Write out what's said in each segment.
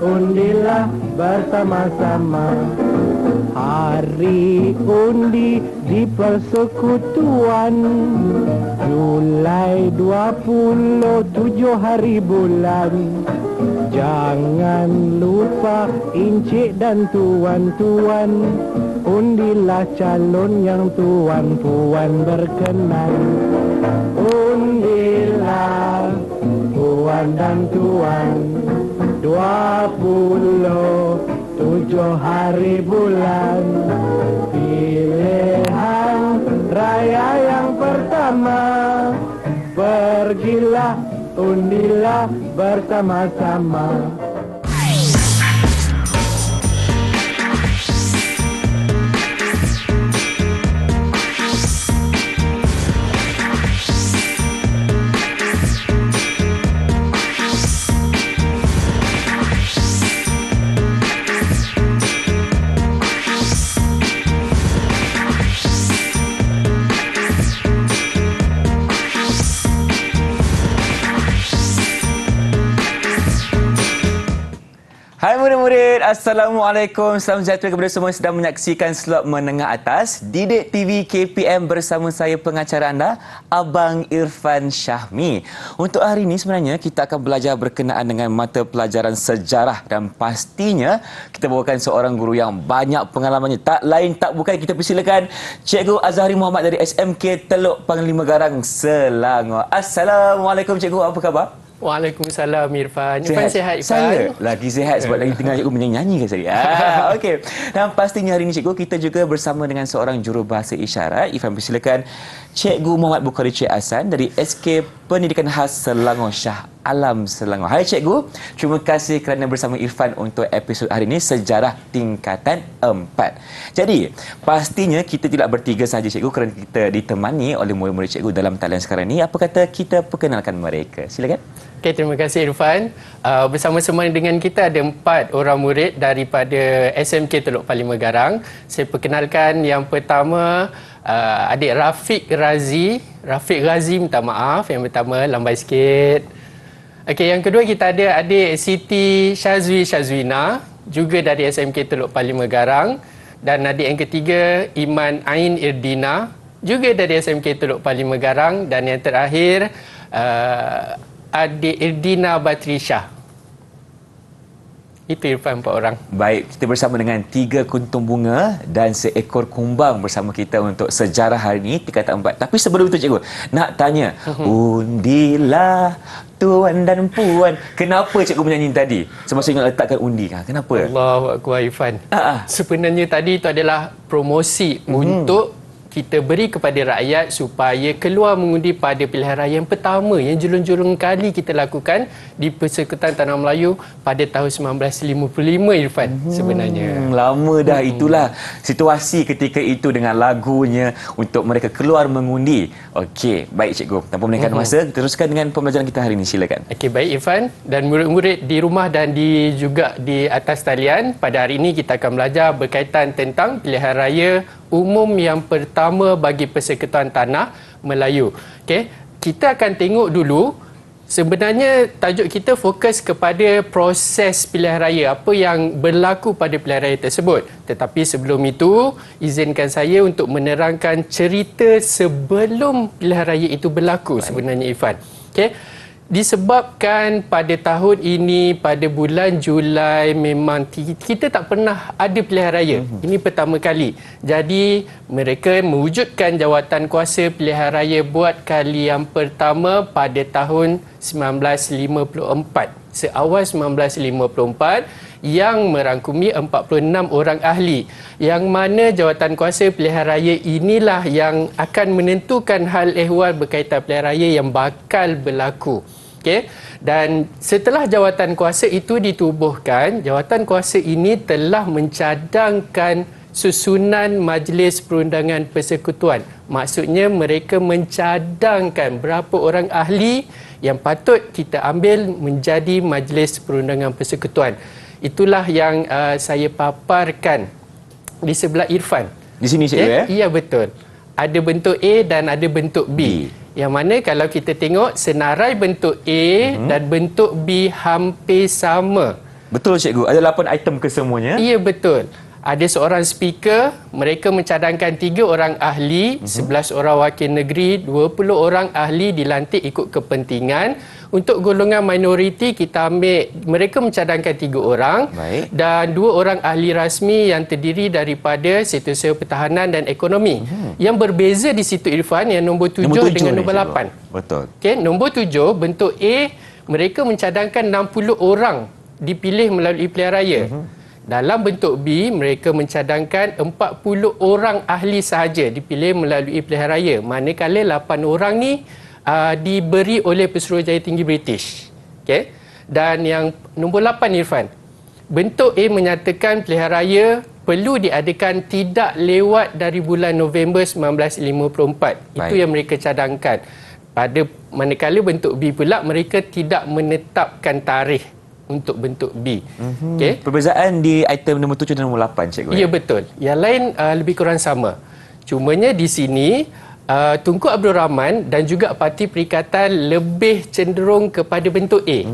undilah bersama-sama. Hari undi di persekutuan, Julai 27 hari bulan. Jangan lupa encik dan tuan-tuan, undilah calon yang tuan-puan berkenan. Undilah puan dan tuan, 27 hari bulan. Pilihan raya yang pertama, pergilah undilah bersama-sama. Hai murid-murid, Assalamualaikum. Salam sejahtera kepada semua yang sedang menyaksikan slot menengah atas Didik TV KPM bersama saya pengacara anda, Abang Irfan Syahmi. Untuk hari ini sebenarnya kita akan belajar berkenaan dengan mata pelajaran sejarah dan pastinya kita bawakan seorang guru yang banyak pengalamannya. Tak lain tak bukan, kita persilakan Cikgu Azhari Muhammad dari SMK Teluk Panglima Garang, Selangor. Assalamualaikum Cikgu, apa khabar? Waalaikumsalam Irfan. Irfan sihat Irfan? Saya lagi sihat sebab lagi tengah cikgu menyanyi ke saya. Okey. Dan pastinya hari ini cikgu kita juga bersama dengan seorang jurubahasa isyarat. Irfan persilakan Cikgu Muhammad Bukhari Cik Hasan dari SK Pendidikan Khas Selangor Shah Alam Selangor. Hai cikgu, terima kasih kerana bersama Irfan untuk episod hari ini Sejarah Tingkatan 4. Jadi, pastinya kita tidak bertiga sahaja cikgu kerana kita ditemani oleh murid-murid cikgu dalam talian sekarang ini. Apa kata kita perkenalkan mereka? Silakan. Okey, terima kasih Irfan. Bersama-sama dengan kita ada 4 orang murid daripada SMK Teluk Panglima Garang. Saya perkenalkan yang pertama adik Rafiq Razi. Rafiq Razi, minta maaf. Yang pertama, lambai sikit. Okey, yang kedua kita ada adik Siti Syazwina, juga dari SMK Teluk Panglima Garang. Dan adik yang ketiga, Iman Ain Irdina, juga dari SMK Teluk Panglima Garang. Dan yang terakhir, adik Irdina Batrisha. Itu Irfan, 4 orang. Baik, kita bersama dengan 3 kuntung bunga dan seekor kumbang bersama kita untuk sejarah hari ini, tingkatan 4. Tapi sebelum itu cikgu, nak tanya, undilah tuan dan puan. Kenapa cikgu menyanyi tadi? Semasa ingat letakkan undi. Kenapa? Allahu Akbar Irfan. Sebenarnya tadi itu adalah promosi untuk kita beri kepada rakyat supaya keluar mengundi pada pilihan raya yang pertama yang julung-julung kali kita lakukan di Persekutuan Tanah Melayu pada tahun 1955 Irfan sebenarnya. Lama dah. Itulah situasi ketika itu dengan lagunya untuk mereka keluar mengundi. Okey, baik cikgu. Tanpa melengahkan masa, teruskan dengan pembelajaran kita hari ini. Silakan. Okey, baik Irfan dan murid-murid di rumah dan juga di atas talian. Pada hari ini kita akan belajar berkaitan tentang pilihan raya umum yang pertama bagi Persekutuan Tanah Melayu. Okey, kita akan tengok dulu sebenarnya tajuk kita fokus kepada proses pilihan raya, apa yang berlaku pada pilihan raya tersebut. Tetapi sebelum itu, izinkan saya untuk menerangkan cerita sebelum pilihan raya itu berlaku sebenarnya Irfan. Okey. Disebabkan pada tahun ini, pada bulan Julai, memang kita tak pernah ada pilihan raya. Ini pertama kali. Jadi, mereka mewujudkan jawatan kuasa pilihan raya buat kali yang pertama pada tahun 1954. Seawal 1954 yang merangkumi 46 orang ahli. Yang mana jawatan kuasa pilihan raya inilah yang akan menentukan hal ehwal berkaitan pilihan raya yang bakal berlaku. Okay? Dan setelah jawatan kuasa itu ditubuhkan, jawatan kuasa ini telah mencadangkan susunan Majlis Perundangan Persekutuan. Maksudnya mereka mencadangkan berapa orang ahli yang patut kita ambil menjadi Majlis Perundangan Persekutuan. Itulah yang saya paparkan di sebelah Irfan. Di sini cikgu Ya, betul. Ada bentuk A dan ada bentuk B. Yang mana kalau kita tengok senarai bentuk A dan bentuk B hampir sama. Betul cikgu, ada 8 item kesemuanya. Ya, betul. Ada seorang speaker, mereka mencadangkan 3 orang ahli, 11 orang wakil negeri, 20 orang ahli dilantik ikut kepentingan. Untuk golongan minoriti kita ambil, mereka mencadangkan 3 orang. Baik. Dan 2 orang ahli rasmi yang terdiri daripada Setiausaha Pertahanan dan Ekonomi. Yang berbeza di situ Irfan, yang nombor 7 dengan nombor 8. Betul. Okey, nombor 7 bentuk A, mereka mencadangkan 60 orang dipilih melalui pilihan raya. Dalam bentuk B, mereka mencadangkan 40 orang ahli sahaja dipilih melalui pilihan raya. Manakala 8 orang ni diberi oleh Pesuruhjaya Tinggi British. Okey. Dan yang nombor 8 Irfan, bentuk A menyatakan pilihan raya perlu diadakan tidak lewat dari bulan November 1954. Itu Baik. yang mereka cadangkan. Pada manakala bentuk B pula, mereka tidak menetapkan tarikh untuk bentuk B. Okey. Perbezaan di item nombor 7 dan nombor 8 cikgu. Ya, betul. Yang lain lebih kurang sama. Cumanya di sini Tunku Abdul Rahman dan juga Parti Perikatan lebih cenderung kepada bentuk A.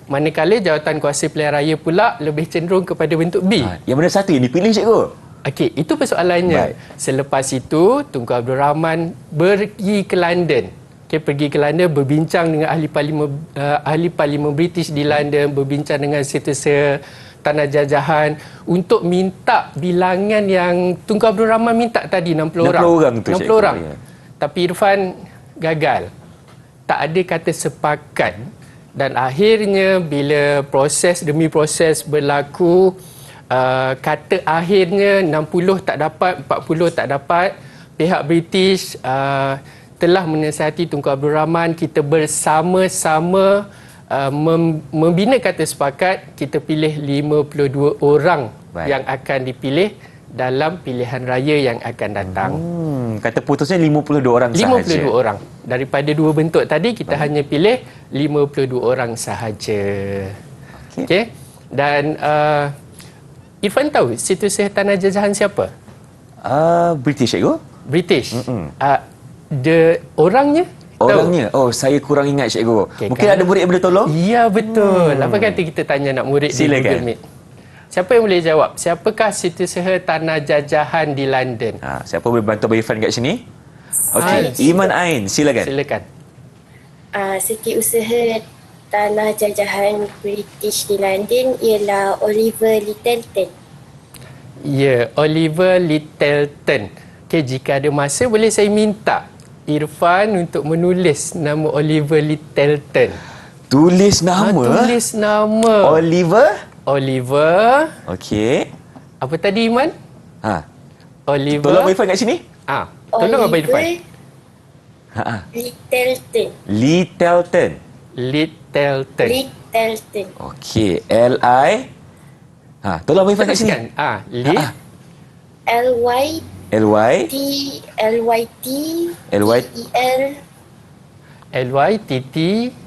Manakala Jawatan Kuasa Pilihan Raya pula lebih cenderung kepada bentuk B. Yang mana satu yang dipilih cikgu? Okey, itu persoalannya. Baik. Selepas itu, Tunku Abdul Rahman pergi ke London. Pergi ke London berbincang dengan ahli parlimen British di London, berbincang dengan Setiausaha Tanah Jajahan untuk minta bilangan yang Tunku Abdul Rahman minta tadi, 60 orang. 60 orang tu, 60 cikgu, orang. ya. Tapi Irfan gagal. Tak ada kata sepakat. Dan akhirnya bila proses demi proses berlaku, kata akhirnya 60 tak dapat, 40 tak dapat. Pihak British telah menasihati Tunku Abdul Rahman, kita bersama-sama membina kata sepakat, kita pilih 52 orang Baik. yang akan dipilih dalam pilihan raya yang akan datang. Kata putusnya 52 orang 52 sahaja. orang. Daripada 2 bentuk tadi, kita hanya pilih 52 orang sahaja. Okey. Dan Irfan tahu Setiausaha Tanah Jajahan siapa? British cikgu? British. Orangnya? Orangnya? Oh, saya kurang ingat cikgu. Okey, Mungkin ada murid yang boleh tolong? Ya, betul. Apa kata kita tanya nak murid di Silakan. Google Meet? Siapa yang boleh jawab? Siapakah Setiausaha Tanah Jajahan di London? Siapa boleh bantu Abang Irfan kat sini? Okey, Iman Ain, silakan. Silakan. Setiausaha Tanah Jajahan British di London ialah Oliver Littleton. Ya, Oliver Littleton. Okey, jika ada masa boleh saya minta Irfan untuk menulis nama Oliver Littleton. Tulis nama? Tulis nama. Oliver. Okey. Apa tadi Iman? Oliver. Tolong Abang Irfan kat sini. Tolong Abang Irfan. Littleton. Littleton. Okey, L-I. Tolong Abang Irfan kat sini. L-Y L-Y. L-Y-T L-Y. E-L L-Y-T-T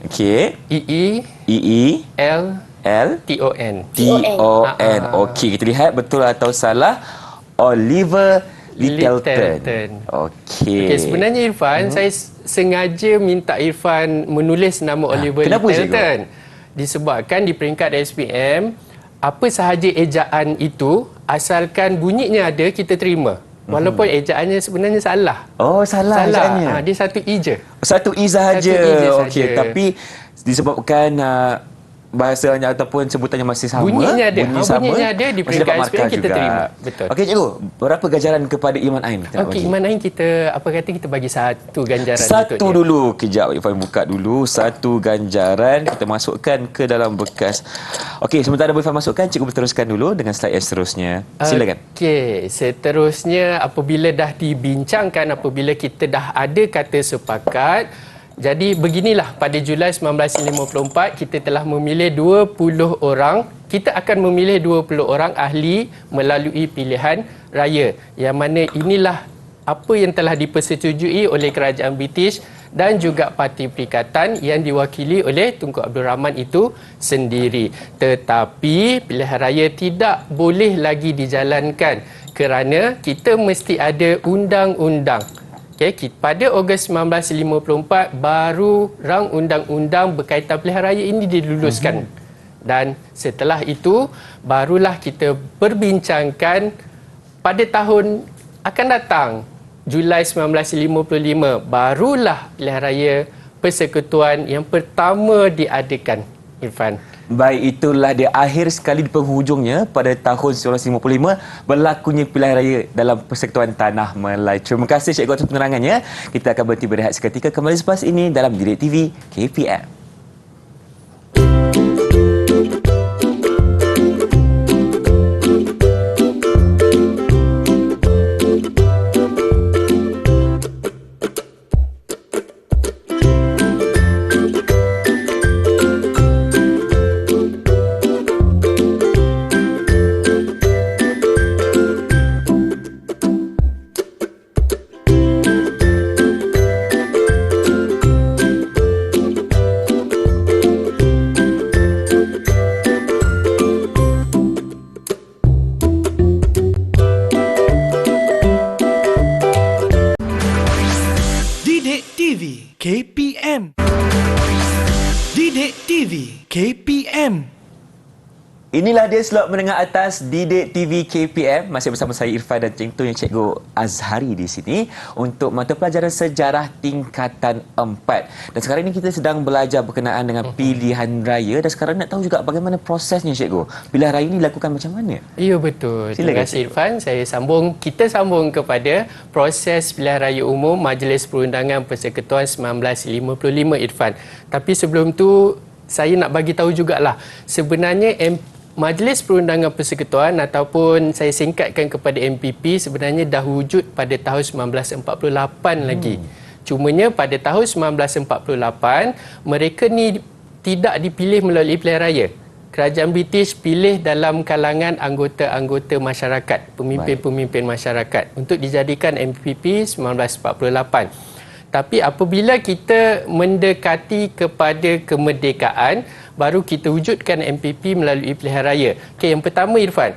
Okey. E-E E-E. L L. T-O-N. T-O-N. Okey, kita lihat betul atau salah. Oliver Littleton. Okey. Okey, sebenarnya Irfan, saya sengaja minta Irfan menulis nama Oliver kenapa, Littleton. Disebabkan di peringkat SPM, apa sahaja ejaan itu, asalkan bunyinya ada, kita terima. Walaupun ejaannya sebenarnya salah. Oh, salah ejaannya. Dia satu E je. Satu E sahaja. Satu E je Okey, sahaja. tapi disebabkan bahasanya ataupun sebutannya masih sama. Bunyinya ada. Bunyinya ada, di masih peringkat dapat markah SPM kita juga. terima. Betul. Okey cikgu, berapa ganjaran kepada Iman Ain? Kita nak Okey, bagi? Iman Ain kita kita bagi satu ganjaran Satu untuk dia. dulu. Kejap, Irfan buka dulu. Satu ganjaran kita masukkan ke dalam bekas. Okey, sementara Irfan masukkan, cikgu berteruskan dulu dengan slide yang seterusnya. Silakan. Okey, seterusnya apabila dah dibincangkan, apabila kita dah ada kata sepakat, jadi beginilah, pada Julai 1954 kita telah memilih 20 orang. Kita akan memilih 20 orang ahli melalui pilihan raya. Yang mana inilah apa yang telah dipersetujui oleh kerajaan British dan juga Parti Perikatan yang diwakili oleh Tunku Abdul Rahman itu sendiri. Tetapi pilihan raya tidak boleh lagi dijalankan kerana kita mesti ada undang-undang. Okay, pada Ogos 1954 baru rang undang-undang berkaitan pilihan raya ini diluluskan. Dan setelah itu barulah kita berbincangkan pada tahun akan datang, Julai 1955, barulah pilihan raya Persekutuan yang pertama diadakan, Irfan. Baik, itulah dia akhir sekali di penghujungnya pada tahun 1955 berlakunya pilihan raya dalam Persekutuan Tanah Melayu. Terima kasih Cikgu atas penerangannya. Kita akan berhenti berehat seketika, kembali selepas ini dalam Didik TV KPM. Didik TV KPM. Didik TV KPM. Inilah dia slot menengah atas Didik TV KPM. Masih bersama saya Irfan dan tentunya Cikgu Azhari di sini untuk mata pelajaran sejarah tingkatan 4. Dan sekarang ini kita sedang belajar berkenaan dengan pilihan raya dan sekarang nak tahu juga bagaimana prosesnya Cikgu. Pilihan raya ini dilakukan macam mana? Ya, betul. Terima kasih Irfan. Kita sambung kepada proses pilihan raya umum Majlis Perundangan Persekutuan 1955, Irfan. Tapi sebelum tu saya nak bagi tahu jugalah sebenarnya Majlis Perundangan Persekutuan ataupun saya singkatkan kepada MPP sebenarnya dah wujud pada tahun 1948 lagi. Cumanya pada tahun 1948 mereka ni tidak dipilih melalui pilihan raya. Kerajaan British pilih dalam kalangan anggota-anggota masyarakat, pemimpin-pemimpin masyarakat untuk dijadikan MPP 1948. Tapi apabila kita mendekati kepada kemerdekaan, baru kita wujudkan MPP melalui pilihan raya. Okey, yang pertama Irfan,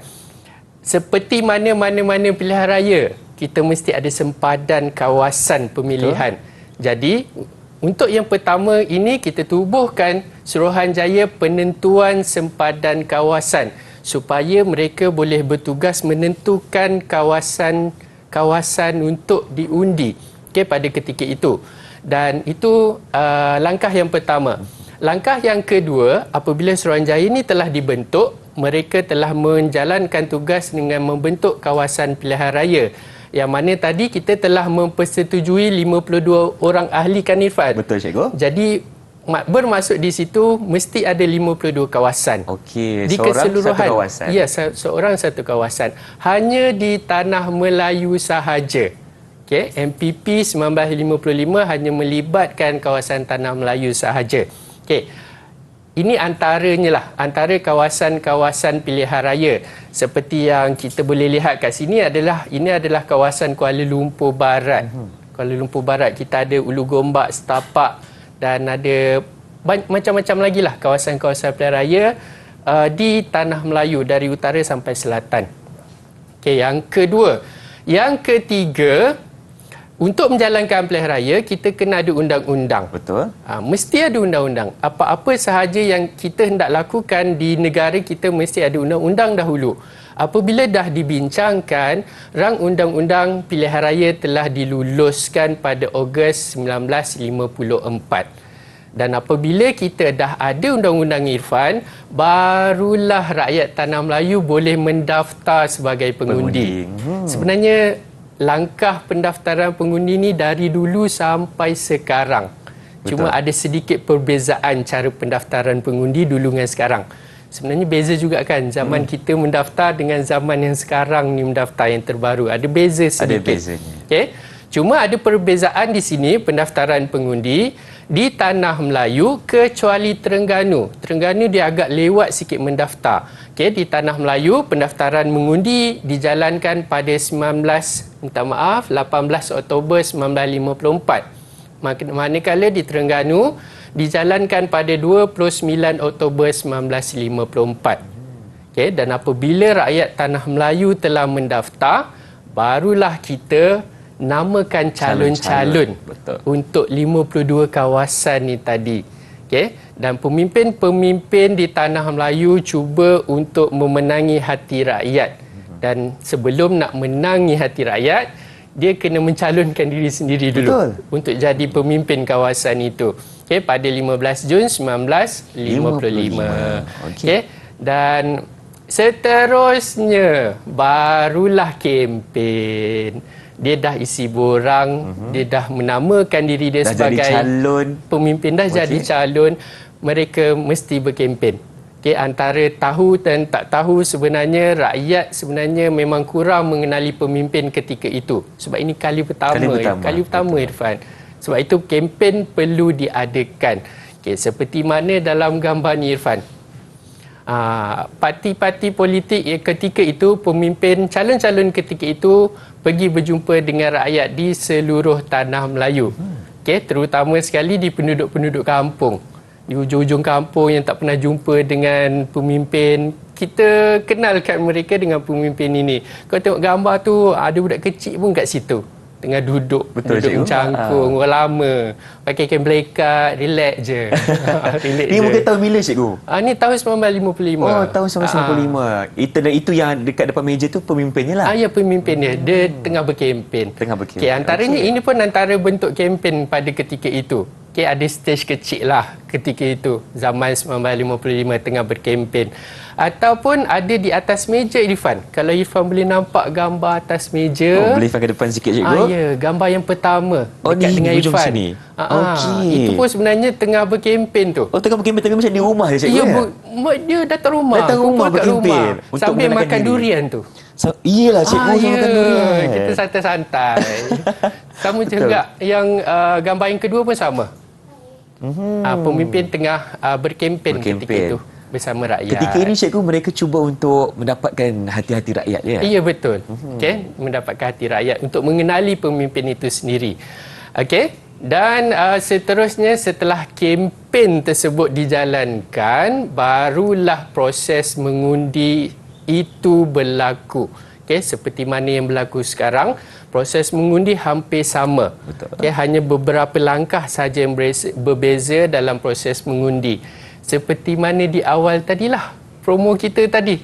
seperti mana-mana pilihan raya, kita mesti ada sempadan kawasan pemilihan. Betul. Jadi, untuk yang pertama ini kita tubuhkan Suruhanjaya Penentuan Sempadan Kawasan supaya mereka boleh bertugas menentukan kawasan untuk diundi. Okay, pada ketika itu. Dan itu langkah yang pertama. Langkah yang kedua, apabila Suruhanjaya ini telah dibentuk, mereka telah menjalankan tugas dengan membentuk kawasan pilihan raya. Yang mana tadi kita telah mempersetujui 52 orang ahli, kan Irfan? Betul Cikgu. Jadi bermaksud di situ mesti ada 52 kawasan. Okey, di seorang keseluruhan. satu kawasan. Ya, seorang satu kawasan. Hanya di Tanah Melayu sahaja. Okay, MPP 1955 hanya melibatkan kawasan Tanah Melayu sahaja. Okay. Ini antaranya lah, antara kawasan-kawasan pilihan raya. Seperti yang kita boleh lihat kat sini ini adalah kawasan Kuala Lumpur Barat. Kuala Lumpur Barat, kita ada Ulu Gombak, Setapak dan ada macam-macam lagi lah kawasan-kawasan pilihan raya di Tanah Melayu dari utara sampai selatan. Okay, yang kedua. Yang ketiga, untuk menjalankan pilihan raya, kita kena ada undang-undang. Betul. Mesti ada undang-undang. Apa-apa sahaja yang kita hendak lakukan di negara kita, mesti ada undang-undang dahulu. Apabila dah dibincangkan, rang undang-undang pilihan raya telah diluluskan pada Ogos 1954. Dan apabila kita dah ada undang-undang Irfan, barulah rakyat Tanah Melayu boleh mendaftar sebagai pengundi. Sebenarnya langkah pendaftaran pengundi ni dari dulu sampai sekarang. Betul. Cuma ada sedikit perbezaan cara pendaftaran pengundi dulu dengan sekarang. Sebenarnya beza juga kan zaman kita mendaftar dengan zaman yang sekarang ni mendaftar yang terbaru. Ada beza sedikit. Ada bezanya. Okey. Cuma ada perbezaan di sini pendaftaran pengundi di Tanah Melayu kecuali Terengganu. Terengganu dia agak lewat sikit mendaftar. Okey, di Tanah Melayu pendaftaran mengundi dijalankan pada 18 Oktober 1954. Manakala di Terengganu dijalankan pada 29 Oktober 1954. Okey, dan apabila rakyat Tanah Melayu telah mendaftar, barulah kita namakan calon-calon untuk 52 kawasan ni tadi. Okey, dan pemimpin-pemimpin di tanah Melayu cuba untuk memenangi hati rakyat. Dan sebelum nak menangi hati rakyat, dia kena mencalonkan diri sendiri dulu. Betul. Untuk jadi pemimpin kawasan itu. Okey, pada 15 Jun 1955. Okey, dan seterusnya barulah kempen. Dia dah isi borang, dia dah menamakan diri dia Dah sebagai jadi calon pemimpin, dah jadi calon. Mereka mesti berkempen. Okay, antara tahu dan tak tahu, sebenarnya rakyat sebenarnya memang kurang mengenali pemimpin ketika itu. Sebab ini kali pertama. Kali pertama Irfan. Sebab itu kempen perlu diadakan. Okay, seperti mana dalam gambar ni Irfan. Parti-parti politik yang ketika itu, pemimpin calon-calon ketika itu pergi berjumpa dengan rakyat di seluruh tanah Melayu. Okay, terutama sekali di penduduk-penduduk kampung. Di hujung-hujung kampung yang tak pernah jumpa dengan pemimpin. Kita kenalkan mereka dengan pemimpin ini. Kau tengok gambar tu, ada budak kecil pun kat situ. Tengah duduk, betul, duduk mencangkung, orang lama. Pakai kain belekat, relax je. Relax Ni je. mungkin tahun bila cikgu? Ni tahun 1955. Oh, tahun 1955. Itu yang dekat depan meja tu pemimpinnya lah. Ya, pemimpin dia. Dia tengah berkempen. Okay, antaranya ini pun antara bentuk kempen pada ketika itu. Okay, ada stage kecil lah ketika itu. Zaman 1955 tengah berkempen. Ataupun ada di atas meja Irfan. Kalau Irfan boleh nampak gambar atas meja. Boleh Irfan ke depan sikit cikgu? Ya, gambar yang pertama dekat ni dengan hujung Irfan. sini. Okey. Itu pun sebenarnya tengah berkempen tu. Tengah berkempen tapi macam di rumah je cikgu. Dia datang rumah. Datang rumah kumpul kat berkempen. rumah. Sambil makan durian tu. Iyalah cikgu sama makan durian. Kita santai-santai. Sama juga yang gambar yang kedua pun sama. Pemimpin tengah berkempen ketika itu bersama rakyat. Ketika ini cikgu, mereka cuba untuk mendapatkan hati-hati rakyat ya? Ya, betul. Okay, mendapatkan hati rakyat untuk mengenali pemimpin itu sendiri. Okey, dan seterusnya setelah kempen tersebut dijalankan, barulah proses mengundi itu berlaku. Okay, seperti mana yang berlaku sekarang, proses mengundi hampir sama. Okay, hanya beberapa langkah saja yang berbeza dalam proses mengundi. Seperti mana di awal tadilah, promo kita tadi.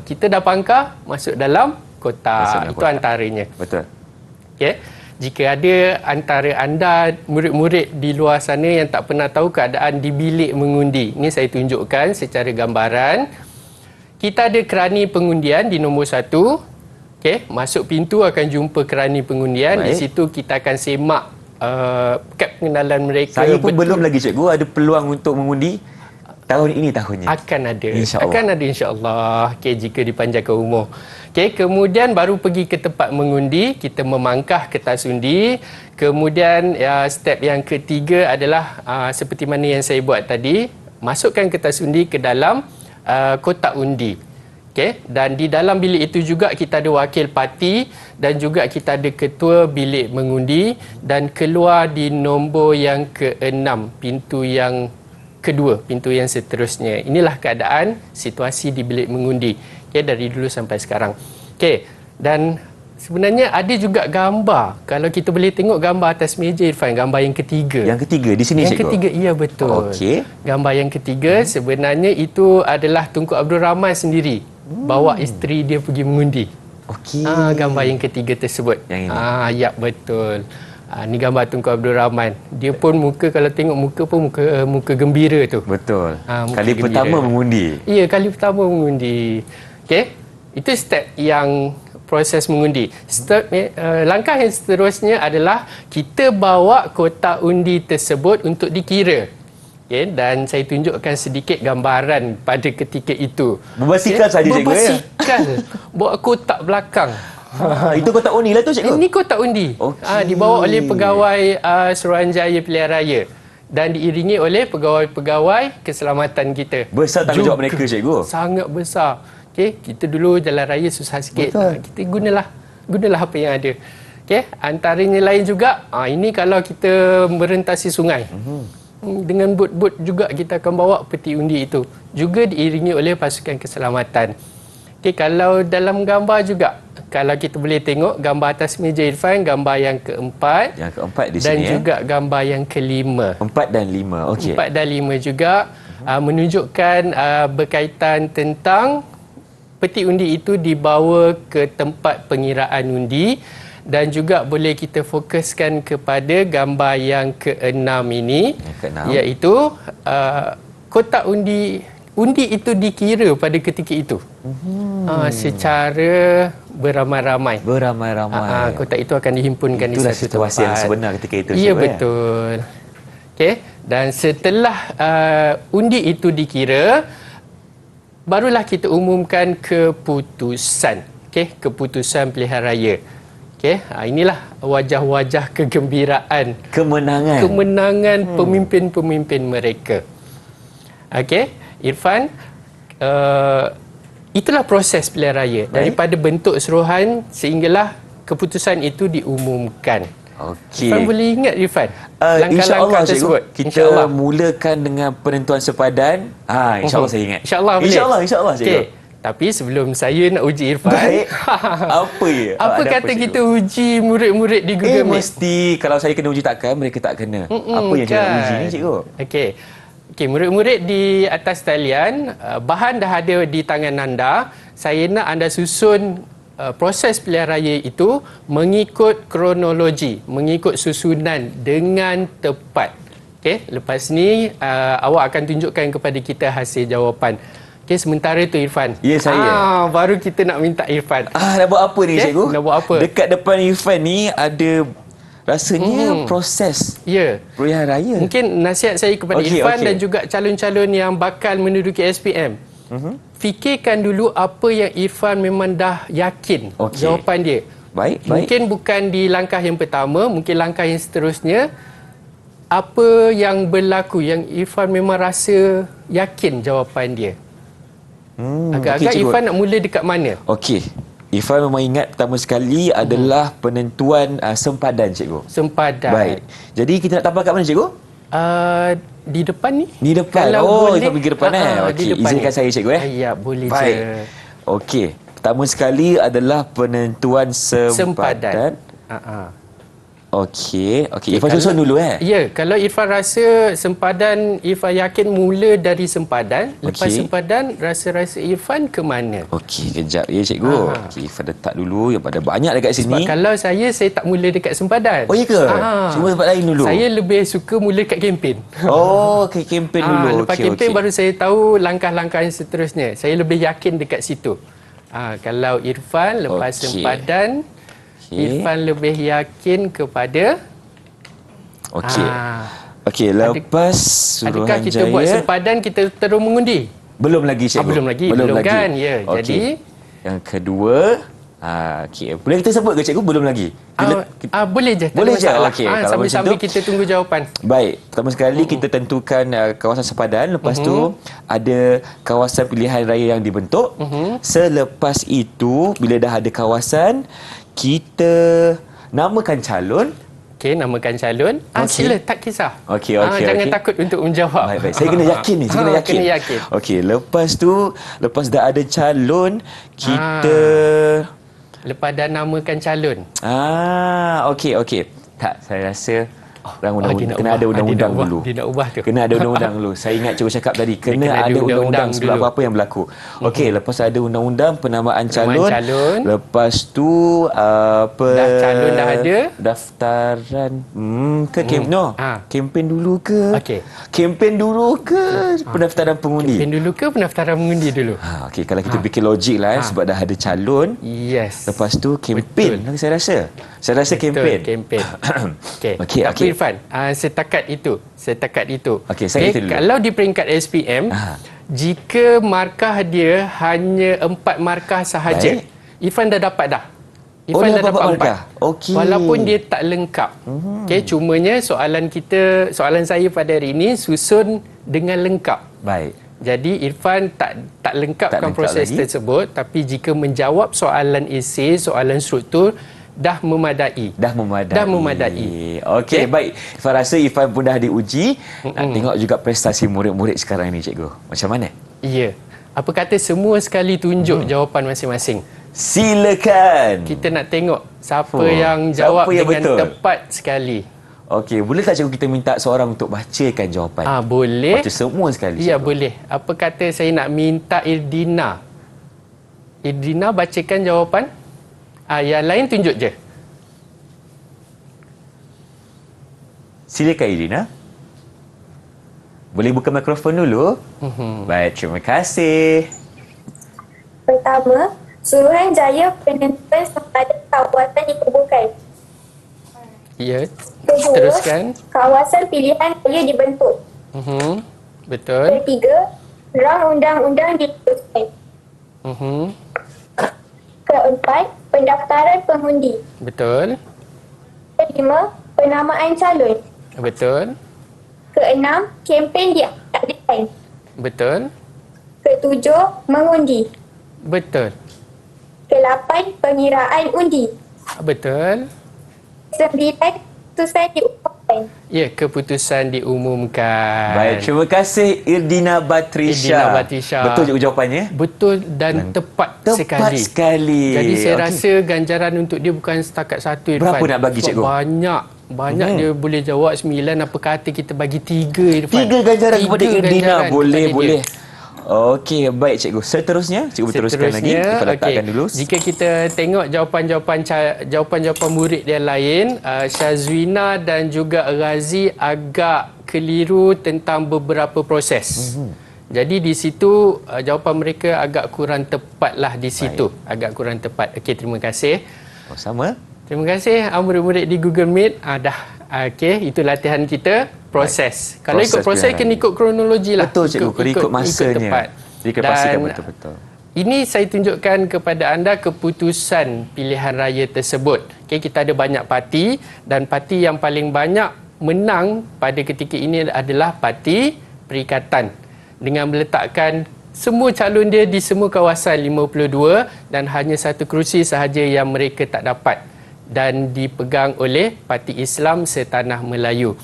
Kita dah pangkah, masuk dalam kotak. Itu antaranya. Betul. Okay. Jika ada antara anda, murid-murid di luar sana yang tak pernah tahu keadaan di bilik mengundi, ini saya tunjukkan secara gambaran. Kita ada kerani pengundian di nombor 1. Okay. Masuk pintu akan jumpa kerani pengundian. Baik. Di situ kita akan semak kad pengenalan mereka. Saya pun belum lagi cikgu ada peluang untuk mengundi tahun ini tahunnya. Akan ada. Akan ada insya-Allah. Okay, jika dipanjangkan umur. Okay, kemudian baru pergi ke tempat mengundi, kita memangkah kertas undi. Kemudian step yang ketiga adalah seperti mana yang saya buat tadi, masukkan kertas undi ke dalam kotak undi. Okay. Dan di dalam bilik itu juga kita ada wakil parti dan juga kita ada ketua bilik mengundi, dan keluar di nombor yang ke-6, pintu yang kedua, pintu yang seterusnya. Inilah keadaan situasi di bilik mengundi. Okay, dari dulu sampai sekarang. Okay. Dan sebenarnya ada juga gambar. Kalau kita boleh tengok gambar atas meja Irfan, gambar yang ketiga. Yang ketiga di sini cikgu? Yang ketiga, iya betul. Okey. Gambar yang ketiga sebenarnya itu adalah Tunku Abdul Rahman sendiri. Bawa isteri dia pergi mengundi. Okey. Gambar yang ketiga tersebut. Yang ini. Ya betul. Ni gambar Tunku Abdul Rahman. Dia pun muka, kalau tengok muka pun muka gembira tu. Betul. Kali gembira. Pertama mengundi. Ya, kali pertama mengundi. Okey. Itu step yang proses mengundi. Langkah yang seterusnya adalah kita bawa kotak undi tersebut untuk dikira. Okay, dan saya tunjukkan sedikit gambaran pada ketika itu. Berbasikal saja cikgu ya? Berbasikal. Bawa kotak belakang. Itu kotak undi lah tu cikgu? Ini kotak undi. Dibawa oleh pegawai Suruhanjaya Pilihan Raya dan diiringi oleh pegawai-pegawai keselamatan kita. Besar tanggungjawab mereka cikgu? Sangat besar. Okay, kita dulu jalan raya susah sikit. Kita gunalah apa yang ada. Okay, antaranya lain juga, ini kalau kita merentasi sungai. Dengan bot-bot juga kita akan bawa peti undi itu. Juga diiringi oleh pasukan keselamatan. Okey, kalau dalam gambar juga, kalau kita boleh tengok gambar atas meja Irfan, gambar yang keempat. Yang keempat di dan sini. juga gambar yang kelima. 4 dan 5. Okey. 4 dan 5 juga menunjukkan berkaitan tentang peti undi itu dibawa ke tempat pengiraan undi, dan juga boleh kita fokuskan kepada gambar yang keenam ini, Yang keenam. iaitu kotak undi itu dikira pada ketika itu. Secara beramai-ramai. Beramai-ramai. Kotak itu akan dihimpunkan Itulah di satu situasi tempat. yang sebenar ketika itu. Ya, cikgu, betul. Okey, dan setelah undi itu dikira, barulah kita umumkan keputusan. Okey, keputusan pilihan raya. Okey, inilah wajah-wajah kegembiraan, kemenangan pemimpin-pemimpin mereka. Okey, Irfan, itulah proses pilihan raya. Daripada bentuk seruhan sehinggalah keputusan itu diumumkan. Okey. Irfan boleh ingat, Irfan? InsyaAllah, tersebut. cikgu. Kita InsyaAllah. mulakan dengan penentuan sepadan. InsyaAllah saya ingat. InsyaAllah boleh. InsyaAllah, cikgu. Okey. Tapi sebelum saya nak uji Irfan, Baik. Apa ya? apa Ada kata cikgu? kita uji murid-murid di Google Meet? Mesti kalau saya kena uji takkan, mereka tak kena. Apa yang saya nak uji ni, cikgu? Okey, murid-murid di atas talian, bahan dah ada di tangan anda. Saya nak anda susun proses pilihan raya itu mengikut kronologi, mengikut susunan dengan tepat. Okey, lepas ni awak akan tunjukkan kepada kita hasil jawapan. Okey, sementara tu Irfan. Ya, saya. Baru kita nak minta Irfan. Nak buat apa ni, Okey, cikgu? nak buat apa? Dekat depan Irfan ni ada rasanya proses Ya. pilihan raya. Mungkin nasihat saya kepada Okey, Irfan okey. dan juga calon-calon yang bakal menduduki SPM. Fikirkan dulu apa yang Irfan memang dah yakin Okey. jawapan dia. Baik. Mungkin bukan di langkah yang pertama, mungkin langkah yang seterusnya. Apa yang berlaku yang Irfan memang rasa yakin jawapan dia. Agak-agak okey, cikgu. Irfan nak mula dekat mana? Okey. Irfan memang ingat pertama sekali adalah penentuan sempadan, cikgu. Sempadan. Baik. Jadi kita nak tampal kat mana, cikgu? Di depan ni. Di depan. Irfan pergi depan di Okey, depan izinkan ni. saya, cikgu. Ya, boleh Baik. je. Okey. Pertama sekali adalah penentuan sempadan. Sempadan. Okey. Irfan susun dulu Ya, kalau Irfan rasa sempadan, Irfan yakin mula dari sempadan. Lepas Okey. sempadan, rasa-rasa Irfan ke mana? Okey, kejap ya, cikgu. Okey, Irfan letak dulu yang pada banyak dekat Sebab sini. kalau saya tak mula dekat sempadan. Oh, ya ke? Cuma tempat lain dulu. Saya lebih suka mula dekat kempen. Okey, kempen dulu. Lepas Okey, kempen okey. baru saya tahu langkah-langkah yang seterusnya. Saya lebih yakin dekat situ. Kalau Irfan lepas Okey. sempadan, Okey. Irfan lebih yakin kepada Okey. Okey, lepas adakah Suruhanjaya. kita buat sempadan, kita terus mengundi? Belum lagi, cikgu. Belum lagi kan? Ya, Okey. jadi yang kedua, okey. Boleh kita sebut ke, cikgu? Belum lagi. boleh je. tak Boleh ada je? masalah. Okey, kalau Sambil-sambil macam tu- kita tunggu jawapan. Baik, pertama sekali kita tentukan kawasan sempadan. Lepas tu ada kawasan pilihan raya yang dibentuk. Selepas itu, bila dah ada kawasan, kita namakan calon. Okey, namakan calon. Okey. Sila, tak kisah. Okey, Jangan okey. takut untuk menjawab. Baik. Saya kena yakin ni. Saya kena yakin. Kena yakin. Okey, lepas dah ada calon, kita... Lepas dah namakan calon. Okey. Tak, saya rasa dia undang-undang nak kena ubah. ada undang-undang Dia nak ubah. dulu. Dia nak ubah tu. Kena ada undang-undang dulu. Saya ingat cikgu cakap tadi, kena kena ada ada undang-undang undang-undang sebelum dulu. apa yang berlaku. Okey, lepas ada undang-undang penamaan calon. Lepas tu Dah calon dah ada. Daftaran kempen dulu ke? Okey. Kempen dulu ke pendaftaran pengundi? Kempen dulu ke pendaftaran mengundi dulu? Okey, kalau kita fikir logik lah sebab dah ada calon. Yes. Lepas tu kempen saya rasa. Saya rasa kempen. Kempen. Okey. Okey, Tapi okey. Irfan, setakat itu. Okey, saya itu dulu. Kalau di peringkat SPM, jika markah dia hanya 4 markah sahaja, Baik. Irfan dah dapat dah. Oh, Irfan dia dah dapat dapat 4. markah. Okey. Walaupun dia tak lengkap. Okey, cumanya soalan saya pada hari ini susun dengan lengkap. Baik. Jadi Irfan tak lengkapkan lengkap proses lagi. tersebut, tapi jika menjawab soalan esei, soalan struktur dah memadai. Dah memadai. Okey, Okey. baik. Irfan rasa Irfan pun dah diuji. Nak tengok juga prestasi murid-murid sekarang ni, cikgu. Macam mana? Ya. Apa kata semua sekali tunjuk jawapan masing-masing? Silakan. Kita nak tengok siapa Oh, yang siapa jawab yang dengan betul? tepat sekali. Okey, boleh tak cikgu kita minta seorang untuk bacakan jawapan? Boleh. Baca semua sekali. Ya, cikgu. boleh. Apa kata saya nak minta Irdina. Irdina bacakan jawapan. Yang lain tunjuk je. Silakan Irina. Boleh buka mikrofon dulu? Baik, terima kasih. Pertama, Suruhanjaya penentuan sempada kawasan dikuburkan. Ya, Kedua, teruskan. kawasan pilihan raya dibentuk. Betul. Ketiga, rang undang-undang diteruskan. Keempat, pendaftaran pengundi. Betul. Kelima, penamaan calon. Betul. Keenam, kempen diadakan. Betul. Ketujuh, mengundi. Betul. Kelapan, pengiraan undi. Betul. Sembilan, keputusan diumumkan. Ya, keputusan diumumkan. Baik, terima kasih Irdina Batrisha. Irdina Batrisha. Betul cikgu jawapannya? Betul dan tepat Tepat sekali. Jadi saya Okey. rasa ganjaran untuk dia bukan setakat satu, Irfan. Berapa nak bagi, Sebab cikgu? Banyak dia boleh jawab 9. Apa kata kita bagi 3, Irfan? 3 ganjaran kepada Irdina. ganjaran Boleh, kepada boleh. dia. Okey, baik cikgu. Seterusnya, cikgu teruskan lagi. Kita letakkan dulu. Jika kita tengok jawapan-jawapan murid yang lain, Syazwina dan juga Razi agak keliru tentang beberapa proses. Jadi di situ jawapan mereka agak kurang tepat lah di situ. Agak kurang tepat. Okey, terima kasih. Sama. Terima kasih murid-murid di Google Meet. Okey, itu latihan kita. Proses. Kalau ikut proses, pilihan kena ikut kronologi lah. Betul cikgu, kena ikut masanya. tepat. Jadi kena pastikan Dan betul-betul. ini saya tunjukkan kepada anda keputusan pilihan raya tersebut. Okey, kita ada banyak parti dan parti yang paling banyak menang pada ketika ini adalah Parti Perikatan dengan meletakkan semua calon dia di semua kawasan 52 dan hanya satu kerusi sahaja yang mereka tak dapat dan dipegang oleh Parti Islam Setanah Melayu.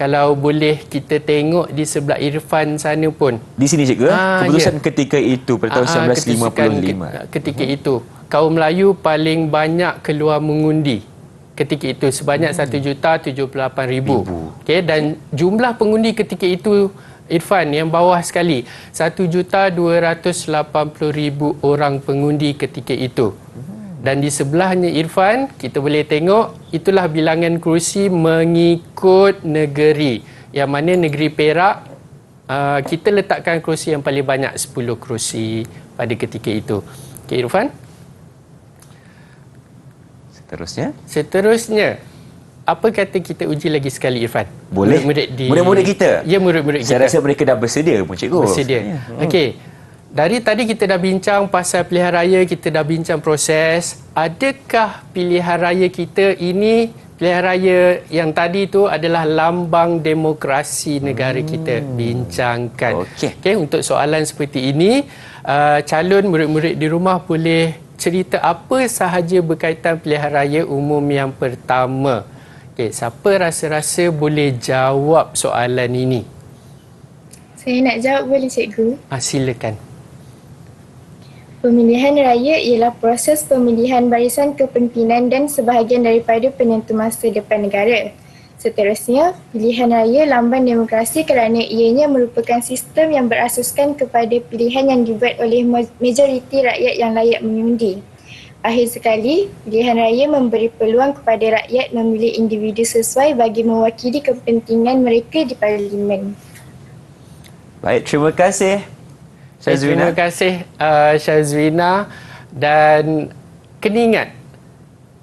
Kalau boleh kita tengok di sebelah Irfan sana pun. Di sini cikgu, keputusan ya. ketika itu pada tahun 1955. Ketika itu kaum Melayu paling banyak keluar mengundi ketika itu sebanyak 1,78,000. Okey, dan jumlah pengundi ketika itu Irfan yang bawah sekali 1,280,000 orang pengundi ketika itu. Dan di sebelahnya Irfan, kita boleh tengok itulah bilangan kerusi mengikut negeri. Yang mana negeri Perak, kita letakkan kerusi yang paling banyak 10 kerusi pada ketika itu. Okey Irfan. Seterusnya, apa kata kita uji lagi sekali Irfan? Boleh. Murid-murid kita? Ya, murid-murid kita. Saya rasa mereka dah bersedia pun cikgu. Bersedia. Okey. Dari tadi kita dah bincang pasal pilihan raya, kita dah bincang proses. Adakah pilihan raya kita ini, pilihan raya yang tadi itu adalah lambang demokrasi negara kita? Bincangkan. Okey, untuk soalan seperti ini, calon murid-murid di rumah boleh cerita apa sahaja berkaitan pilihan raya umum yang pertama. Okey, siapa rasa-rasa boleh jawab soalan ini? Saya nak jawab boleh cikgu? Silakan. Pemilihan raya ialah proses pemilihan barisan kepimpinan dan sebahagian daripada penentu masa depan negara. Seterusnya, pilihan raya lambang demokrasi kerana ianya merupakan sistem yang berasaskan kepada pilihan yang dibuat oleh majoriti rakyat yang layak mengundi. Akhir sekali, pilihan raya memberi peluang kepada rakyat memilih individu sesuai bagi mewakili kepentingan mereka di parlimen. Baik, terima kasih Syazwina. Terima kasih Syazwina. Dan kena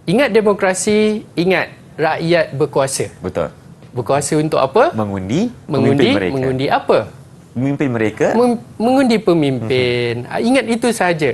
ingat demokrasi, ingat rakyat berkuasa. Betul. Berkuasa untuk apa? Mengundi Mengundi mereka. apa? Memimpin mereka. Mengundi pemimpin. Ingat itu sahaja.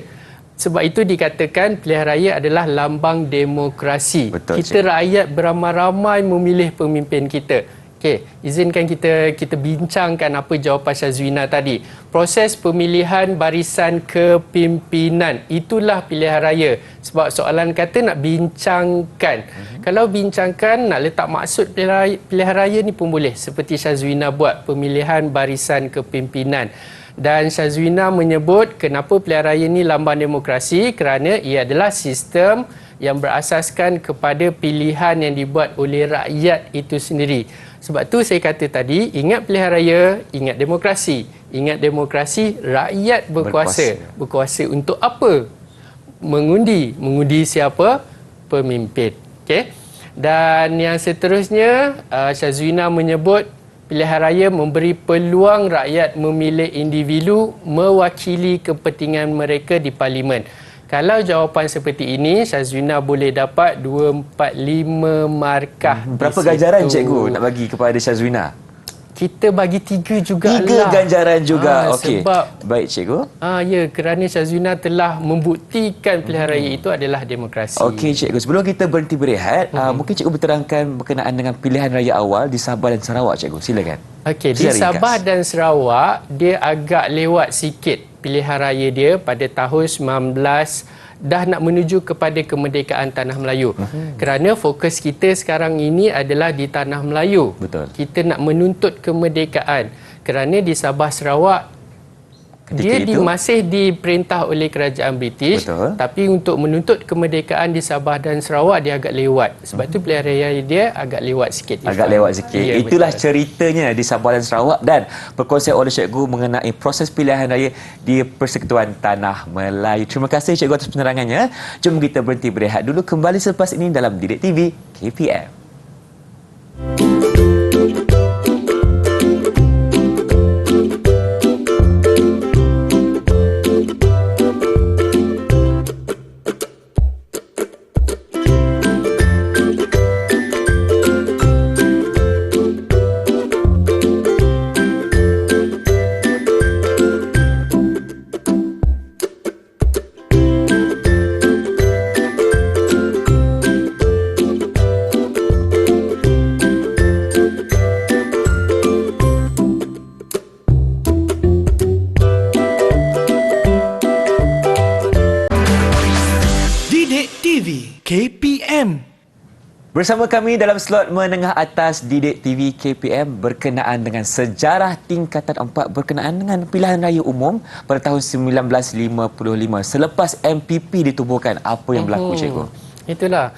Sebab itu dikatakan pilihan raya adalah lambang demokrasi. Betul, kita rakyat beramai-ramai memilih pemimpin kita. Okey, izinkan kita bincangkan apa jawapan Syazwina tadi. Proses pemilihan barisan kepimpinan, itulah pilihan raya. Sebab soalan kata nak bincangkan. Kalau bincangkan, nak letak maksud pilihan raya ni pun boleh. Seperti Syazwina buat, pemilihan barisan kepimpinan. Dan Syazwina menyebut kenapa pilihan raya ini lambang demokrasi kerana ia adalah sistem yang berasaskan kepada pilihan yang dibuat oleh rakyat itu sendiri. Sebab tu saya kata tadi, ingat pilihan raya, ingat demokrasi. Ingat demokrasi, rakyat berkuasa. Berkuasa untuk apa? Mengundi. Mengundi siapa? Pemimpin. Okey. Dan yang seterusnya, Syazwina menyebut pilihan raya memberi peluang rakyat memilih individu mewakili kepentingan mereka di parlimen. Kalau jawapan seperti ini, Syazwina boleh dapat 245 markah. Berapa di ganjaran situ. cikgu nak bagi kepada Syazwina? Kita bagi 3 jugalah. 3 ganjaran juga. Okey. Sebab Baik cikgu. ya, kerana Syazwina telah membuktikan pilihan raya itu adalah demokrasi. Okey cikgu, sebelum kita berhenti berehat, mungkin cikgu berterangkan berkenaan dengan pilihan raya awal di Sabah dan Sarawak cikgu. Silakan. Okey, di Secara Sabah ringkas. dan Sarawak dia agak lewat sikit pilihan raya dia pada tahun 19 dah nak menuju kepada kemerdekaan Tanah Melayu. Kerana fokus kita sekarang ini adalah di Tanah Melayu. Betul. Kita nak menuntut kemerdekaan. Kerana di Sabah Sarawak Ketika dia itu? masih diperintah oleh kerajaan British. Betul. Tapi untuk menuntut kemerdekaan di Sabah dan Sarawak dia agak lewat. Sebab tu pilihan raya dia agak lewat sikit. Agak Irfan. lewat sikit. Ya, Itulah betul. ceritanya di Sabah dan Sarawak dan perkongsian oleh cikgu mengenai proses pilihan raya di Persekutuan Tanah Melayu. Terima kasih cikgu atas penerangannya. Jom kita berhenti berehat dulu. Kembali selepas ini dalam Didik TV KPM. Didik TV KPM. Bersama kami dalam slot menengah atas Didik TV KPM berkenaan dengan sejarah tingkatan 4 berkenaan dengan pilihan raya umum pada tahun 1955 selepas MPP ditubuhkan. Apa yang berlaku cikgu? Itulah.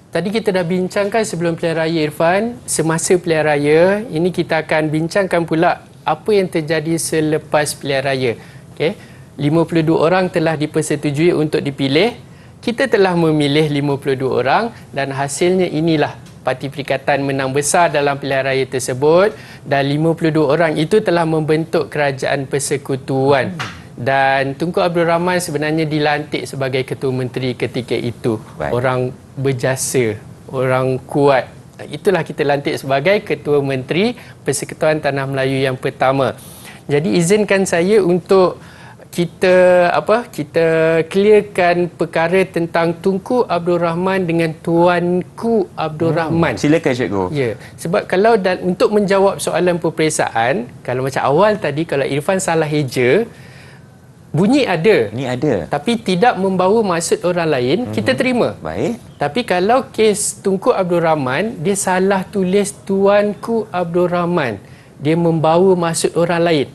Tadi kita dah bincangkan sebelum pilihan raya Irfan. Semasa pilihan raya, ini kita akan bincangkan pula apa yang terjadi selepas pilihan raya. Okey. 52 orang telah dipersetujui untuk dipilih. Kita telah memilih 52 orang dan hasilnya inilah Parti Perikatan menang besar dalam pilihan raya tersebut dan 52 orang itu telah membentuk Kerajaan Persekutuan. Dan Tunku Abdul Rahman sebenarnya dilantik sebagai Ketua Menteri ketika itu. Baik. Orang berjasa, orang kuat. Itulah kita lantik sebagai Ketua Menteri Persekutuan Tanah Melayu yang pertama. Jadi izinkan saya untuk kita clearkan perkara tentang Tunku Abdul Rahman dengan Tuanku Abdul Rahman. Silakan cikgu. Ya, sebab kalau untuk menjawab soalan peperiksaan, kalau macam awal tadi kalau Irfan salah eja, bunyi ada. Ini ada. Tapi tidak membawa maksud orang lain, kita terima. Baik. Tapi kalau kes Tunku Abdul Rahman, dia salah tulis Tuanku Abdul Rahman. Dia membawa maksud orang lain.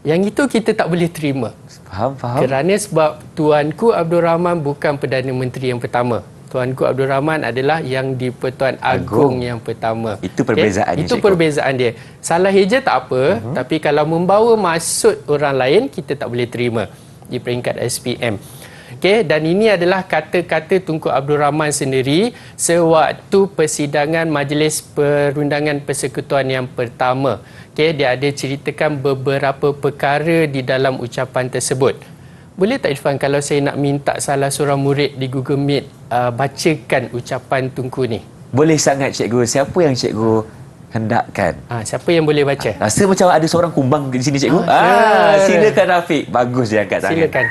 Yang itu kita tak boleh terima. Faham. Kerana sebab Tuanku Abdul Rahman bukan Perdana Menteri yang pertama. Tuanku Abdul Rahman adalah yang di-Pertuan Agong yang pertama. Itu perbezaannya, Itu cikgu. perbezaan dia. Salah eja tak apa, tapi kalau membawa maksud orang lain, kita tak boleh terima di peringkat SPM. Okey, dan ini adalah kata-kata Tunku Abdul Rahman sendiri sewaktu persidangan Majlis Perundangan Persekutuan yang pertama. Okey, dia ada ceritakan beberapa perkara di dalam ucapan tersebut. Boleh tak Irfan kalau saya nak minta salah seorang murid di Google Meet bacakan ucapan Tunku ni? Boleh sangat cikgu. Siapa yang cikgu hendakkan? Siapa yang boleh baca? Rasa macam ada seorang kumbang di sini cikgu. Silakan Rafiq. Bagus dia angkat tangan. Silakan.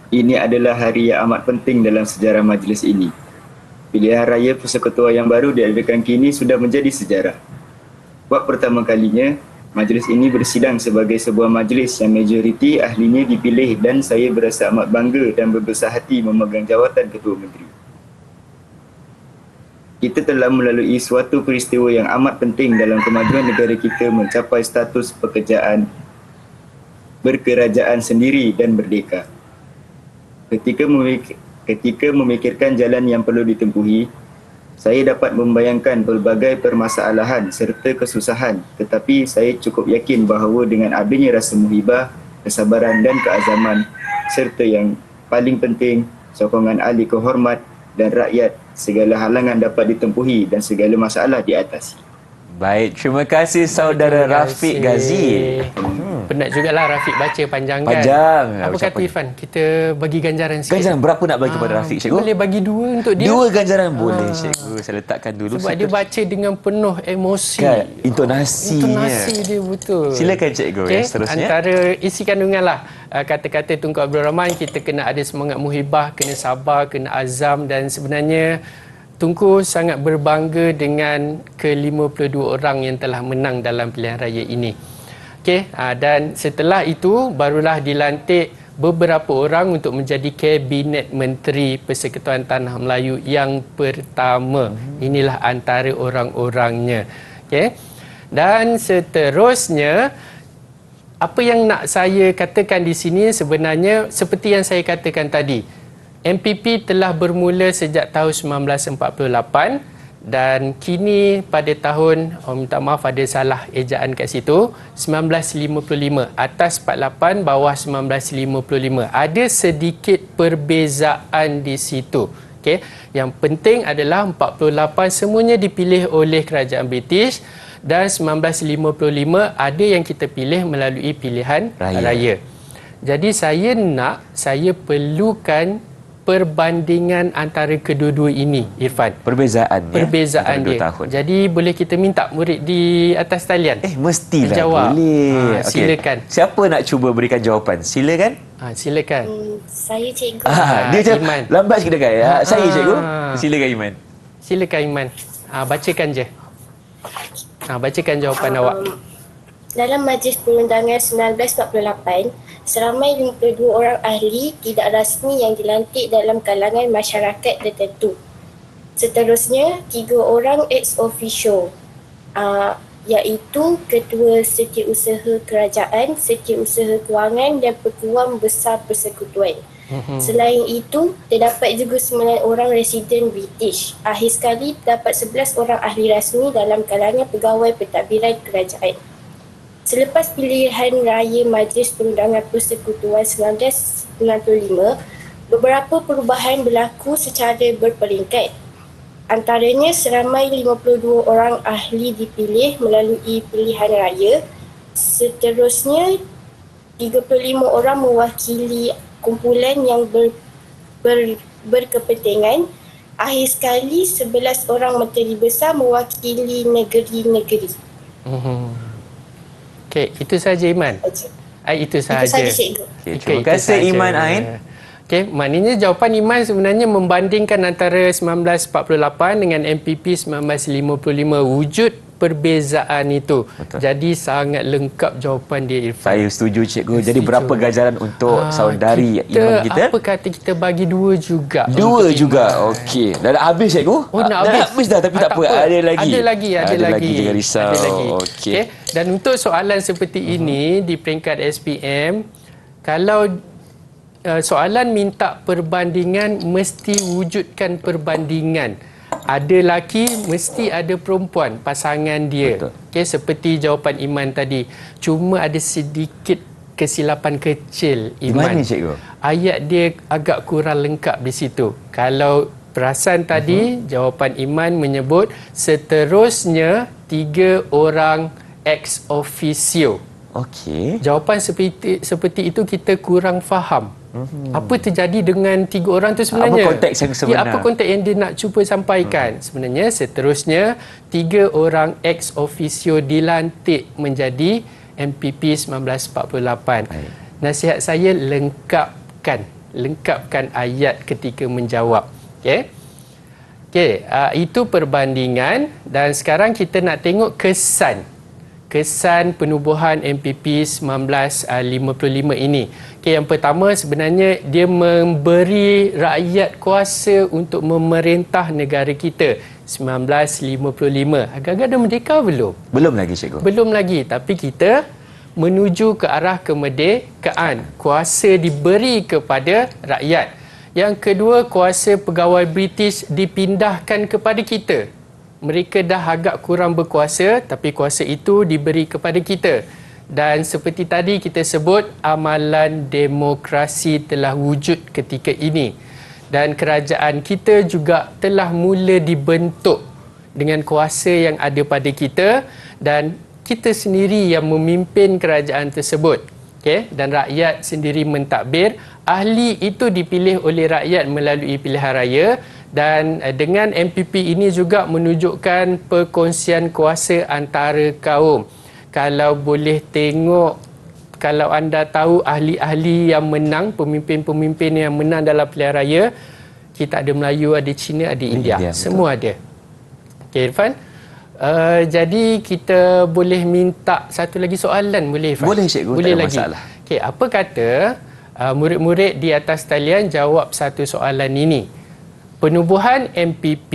Ini adalah hari yang amat penting dalam sejarah majlis ini. Pilihan raya persekutuan yang baru diadakan kini sudah menjadi sejarah. Buat pertama kalinya, majlis ini bersidang sebagai sebuah majlis yang majoriti ahlinya dipilih dan saya berasa amat bangga dan berbesar hati memegang jawatan Ketua Menteri. Kita telah melalui suatu peristiwa yang amat penting dalam kemajuan negara kita mencapai status pekerjaan berkerajaan sendiri dan merdeka. Ketika memikirkan jalan yang perlu ditempuhi, saya dapat membayangkan pelbagai permasalahan serta kesusahan, tetapi saya cukup yakin bahawa dengan adanya rasa muhibah, kesabaran dan keazaman, serta yang paling penting, sokongan ahli kehormat dan rakyat, segala halangan dapat ditempuhi dan segala masalah diatasi. Baik, terima kasih saudara Rafiq Ghazi. Penat jugalah Rafiq baca panjang kan. Panjang. Apa kata Ifan? Kita bagi ganjaran sikit. Ganjaran berapa nak bagi pada Rafiq, cikgu? Boleh bagi 2 untuk dia. 2 ganjaran boleh, cikgu. Saya letakkan dulu. Sebab dia baca dengan penuh emosi. Kan, intonasinya. Intonasi dia betul. Silakan cikgu, Okey, yang seterusnya. Antara isi kandungan lah kata-kata Tunku Abdul Rahman, kita kena ada semangat muhibah, kena sabar, kena azam, dan sebenarnya Tunku sangat berbangga dengan ke-52 orang yang telah menang dalam pilihan raya ini. Okey, dan setelah itu barulah dilantik beberapa orang untuk menjadi Kabinet Menteri Persekutuan Tanah Melayu yang pertama. Inilah antara orang-orangnya. Okey. Dan seterusnya, apa yang nak saya katakan di sini sebenarnya seperti yang saya katakan tadi. MPP telah bermula sejak tahun 1948 dan kini pada tahun, minta maaf ada salah ejaan kat situ, 1955. Atas 48, bawah 1955. Ada sedikit perbezaan di situ. Okay. Yang penting adalah 48 semuanya dipilih oleh kerajaan British dan 1955 ada yang kita pilih melalui pilihan raya. Jadi saya perlukan perbandingan antara kedua-dua ini, Irfan. Perbezaan dia. Tahun. Jadi boleh kita minta murid di atas talian? Mestilah jawab. Boleh. Silakan. Siapa nak cuba berikan jawapan? Silakan. Silakan. Saya cikgu. Dia macam Iman. lambat sikit dekat. Saya cikgu. Silakan Iman. Silakan Iman. Bacakan je. Bacakan jawapan awak. Dalam Majlis Perundangan 1948, seramai 52 orang ahli tidak rasmi yang dilantik dalam kalangan masyarakat tertentu. Seterusnya, 3 orang ex officio, iaitu Ketua Setiausaha Kerajaan, Setiausaha Kewangan dan Peguam Besar Persekutuan. Selain itu, terdapat juga 9 orang residen British. Akhir sekali, terdapat 11 orang ahli rasmi dalam kalangan pegawai pentadbiran kerajaan. Selepas pilihan raya Majlis Perundangan Persekutuan 1995, beberapa perubahan berlaku secara berperingkat. Antaranya seramai 52 orang ahli dipilih melalui pilihan raya. Seterusnya, 35 orang mewakili kumpulan yang berkepentingan. Akhir sekali, 11 orang menteri besar mewakili negeri-negeri. Okey, itu saja Iman. Itu sahaja. Itu saja cikgu. Terima kasih Iman Ain. Okey, maknanya jawapan Iman sebenarnya membandingkan antara 1948 dengan MPP 1955. Wujud perbezaan itu. Betul. Jadi sangat lengkap jawapan dia, Irfan. Saya setuju cikgu. Jadi berapa ganjaran untuk saudari Iman kita? Apa kata kita bagi 2 juga? 2 juga. Okey. Dah habis cikgu? Nak habis dah, tapi tak apa. Ada lagi. Ada lagi. Jangan risau. Ada lagi. Okey. Dan untuk soalan seperti ini di peringkat SPM, kalau soalan minta perbandingan, mesti wujudkan perbandingan. Ada lelaki, mesti ada perempuan, pasangan dia. Okay, seperti jawapan Iman tadi. Cuma ada sedikit kesilapan kecil, Iman. Di mana, cikgu? Ayat dia agak kurang lengkap di situ. Kalau perasan tadi, jawapan Iman menyebut seterusnya 3 orang ex officio. Okey. Jawapan seperti itu kita kurang faham. Apa terjadi dengan 3 orang tu sebenarnya? Apa konteks yang sebenar? Apa konteks yang dia nak cuba sampaikan? Sebenarnya seterusnya 3 orang ex officio dilantik menjadi MPP 1948. Nasihat saya lengkapkan ayat ketika menjawab. Okey. Itu perbandingan dan sekarang kita nak tengok kesan kesan penubuhan MPP 1955 ini. Okey, yang pertama sebenarnya dia memberi rakyat kuasa untuk memerintah negara kita 1955. Agak-agak dah merdeka belum? Belum lagi, cikgu. Belum lagi, tapi kita menuju ke arah kemerdekaan. Kuasa diberi kepada rakyat. Yang kedua, kuasa pegawai British dipindahkan kepada kita. Mereka dah agak kurang berkuasa, tapi kuasa itu diberi kepada kita. Dan seperti tadi kita sebut, amalan demokrasi telah wujud ketika ini. Dan kerajaan kita juga telah mula dibentuk dengan kuasa yang ada pada kita, dan kita sendiri yang memimpin kerajaan tersebut. Okay? Dan rakyat sendiri mentadbir. Ahli itu dipilih oleh rakyat melalui pilihan raya. Dan dengan MPP ini juga menunjukkan perkongsian kuasa antara kaum. Kalau boleh tengok, kalau anda tahu ahli-ahli yang menang, pemimpin-pemimpin yang menang dalam pilihan raya, kita ada Melayu, ada Cina, ada India. Semua ada. Okey, Irfan. Jadi kita boleh minta satu lagi soalan, boleh Irfan? Boleh, cikgu. Boleh tak ada lagi. masalah. Okey, apa kata murid-murid di atas talian jawab satu soalan ini. Penubuhan MPP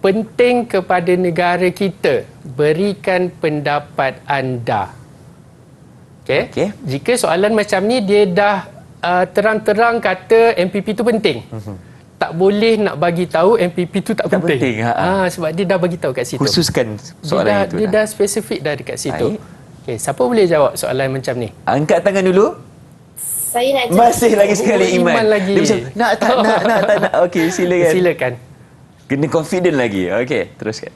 penting kepada negara kita. Berikan pendapat anda. Okey. Okey. Jika soalan macam ni dia dah terang-terang kata MPP tu penting. Tak boleh nak bagi tahu MPP tu tak penting. penting, Sebab dia dah bagi tahu kat situ. Khususkan soalan itu. Dia dah spesifik dah dekat situ. Okey, siapa boleh jawab soalan macam ni? Angkat tangan dulu. Saya nak jawab. Masih lagi sekali Iman. Iman lagi. Dia macam, nak tak nak. Okey, silakan. Silakan. Kena confident lagi. Okey, teruskan.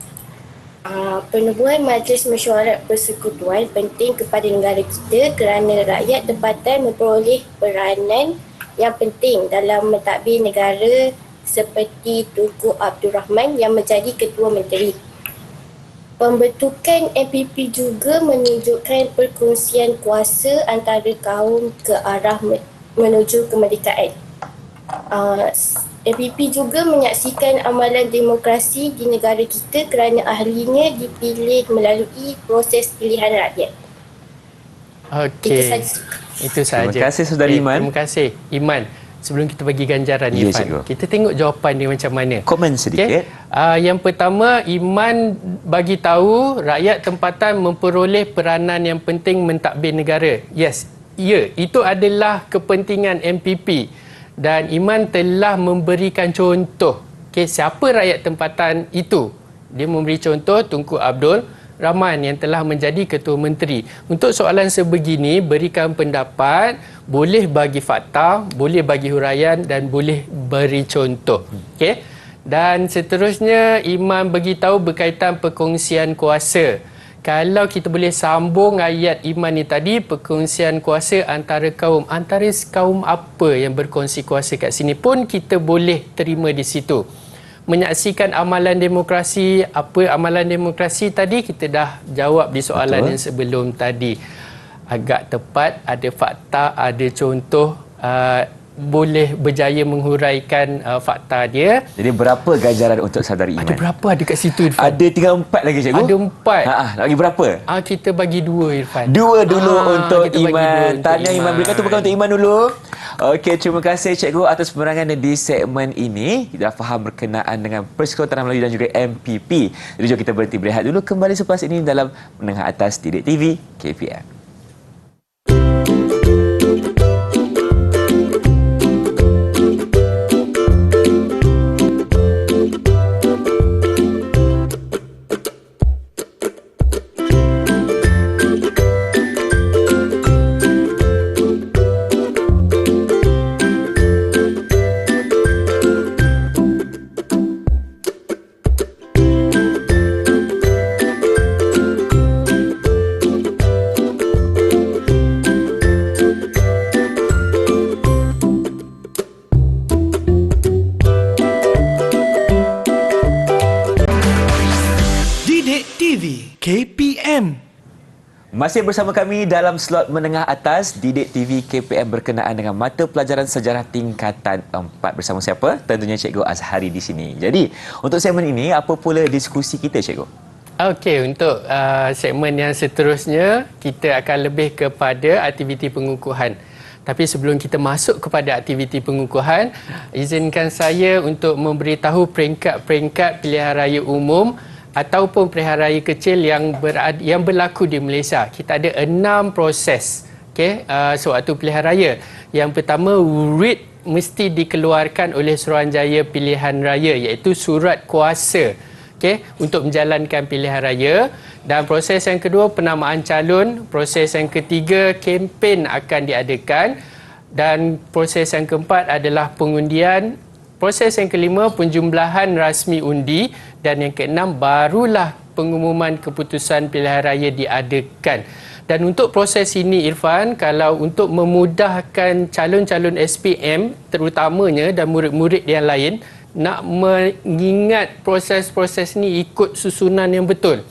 Penubuhan Majlis Mesyuarat Persekutuan penting kepada negara kita kerana rakyat tempatan memperoleh peranan yang penting dalam mentadbir negara seperti Tunku Abdul Rahman yang menjadi Ketua Menteri. Pembentukan MPP juga menunjukkan perkongsian kuasa antara kaum ke arah menuju kemerdekaan. MPP juga menyaksikan amalan demokrasi di negara kita kerana ahlinya dipilih melalui proses pilihan rakyat. Okey. Itu sahaja. Terima kasih, Saudara Iman. Terima kasih. Iman, sebelum kita bagi ganjaran Ya, Irfan, cikgu. kita tengok jawapan dia macam mana. Komen sedikit. Yang pertama, Iman bagi tahu rakyat tempatan memperoleh peranan yang penting mentadbir negara. Yes, ya, itu adalah kepentingan MPP. Dan Iman telah memberikan contoh. Siapa rakyat tempatan itu? Dia memberi contoh Tunku Abdul Rahman yang telah menjadi Ketua Menteri. Untuk soalan sebegini, berikan pendapat, boleh bagi fakta, boleh bagi huraian dan boleh beri contoh. Okey. Dan seterusnya, Iman beritahu berkaitan perkongsian kuasa. Kalau kita boleh sambung ayat Iman ni tadi, perkongsian kuasa antara kaum. Antara kaum apa yang berkongsi kuasa kat sini pun kita boleh terima di situ. Menyaksikan amalan demokrasi. Apa amalan demokrasi tadi? Kita dah jawab di soalan yang sebelum tadi. Agak tepat, ada fakta, ada contoh. Boleh berjaya menghuraikan fakta dia. Jadi berapa ganjaran untuk saudari Iman? Ada berapa ada kat situ, Irfan? Ada tinggal 4 lagi, cikgu? Ada 4. Lagi berapa? Kita bagi 2, Irfan. 2 dulu untuk kita bagi Iman. dua untuk Tahniah Iman. Iman. Berikan tepukan untuk Iman dulu. Okey, terima kasih cikgu atas penerangan di segmen ini. Kita dah faham berkenaan dengan Persekutuan Tanah Melayu dan juga MPP. Jadi jom kita berhenti berehat dulu. Kembali selepas ini dalam Menengah Atas Didik TV KPM. KPM. Masih bersama kami dalam slot menengah atas Didik TV KPM berkenaan dengan mata pelajaran sejarah tingkatan 4 bersama siapa? Tentunya Cikgu Azhari di sini. Jadi, untuk segmen ini apa pula diskusi kita, Cikgu? Okey, untuk segmen yang seterusnya, kita akan lebih kepada aktiviti pengukuhan. Tapi sebelum kita masuk kepada aktiviti pengukuhan, izinkan saya untuk memberitahu peringkat-peringkat pilihan raya umum ataupun pilihan raya kecil yang berlaku di Malaysia. Kita ada 6 proses sewaktu pilihan raya. Yang pertama, writ mesti dikeluarkan oleh Suruhanjaya Pilihan Raya, iaitu surat kuasa untuk menjalankan pilihan raya. Dan proses yang kedua, penamaan calon. Proses yang ketiga, kempen akan diadakan. Dan proses yang keempat adalah pengundian. Proses yang kelima, penjumlahan rasmi undi. Dan yang keenam, barulah pengumuman keputusan pilihan raya diadakan. Dan untuk proses ini, Irfan, kalau untuk memudahkan calon-calon SPM terutamanya dan murid-murid yang lain, nak mengingat proses-proses ni ikut susunan yang betul,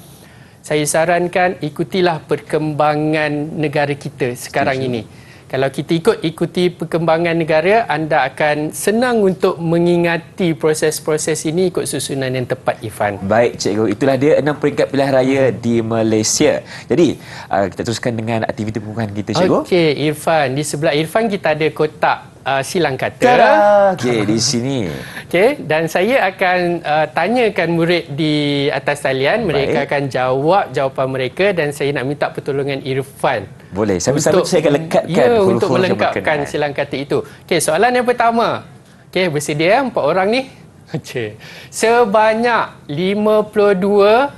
saya sarankan ikutilah perkembangan negara kita sekarang ini. Kalau kita ikuti perkembangan negara, anda akan senang untuk mengingati proses-proses ini ikut susunan yang tepat, Irfan. Baik, Cikgu. Itulah dia 6 peringkat pilihan raya di Malaysia. Jadi, kita teruskan dengan aktiviti pengukuhan kita, Cikgu. Okey, Irfan. Di sebelah Irfan kita ada kotak silang kata. Tada! Okey, di sini. Okey, dan saya akan tanyakan murid di atas talian. Mereka akan jawab jawapan mereka dan saya nak minta pertolongan Irfan. Boleh. Sambil-sambil saya akan lekatkan huruf-huruf untuk yang melengkapkan berkenaan. silang kata itu. Okey, soalan yang pertama. Okey, bersedia 4 orang ni? Okey. Sebanyak 52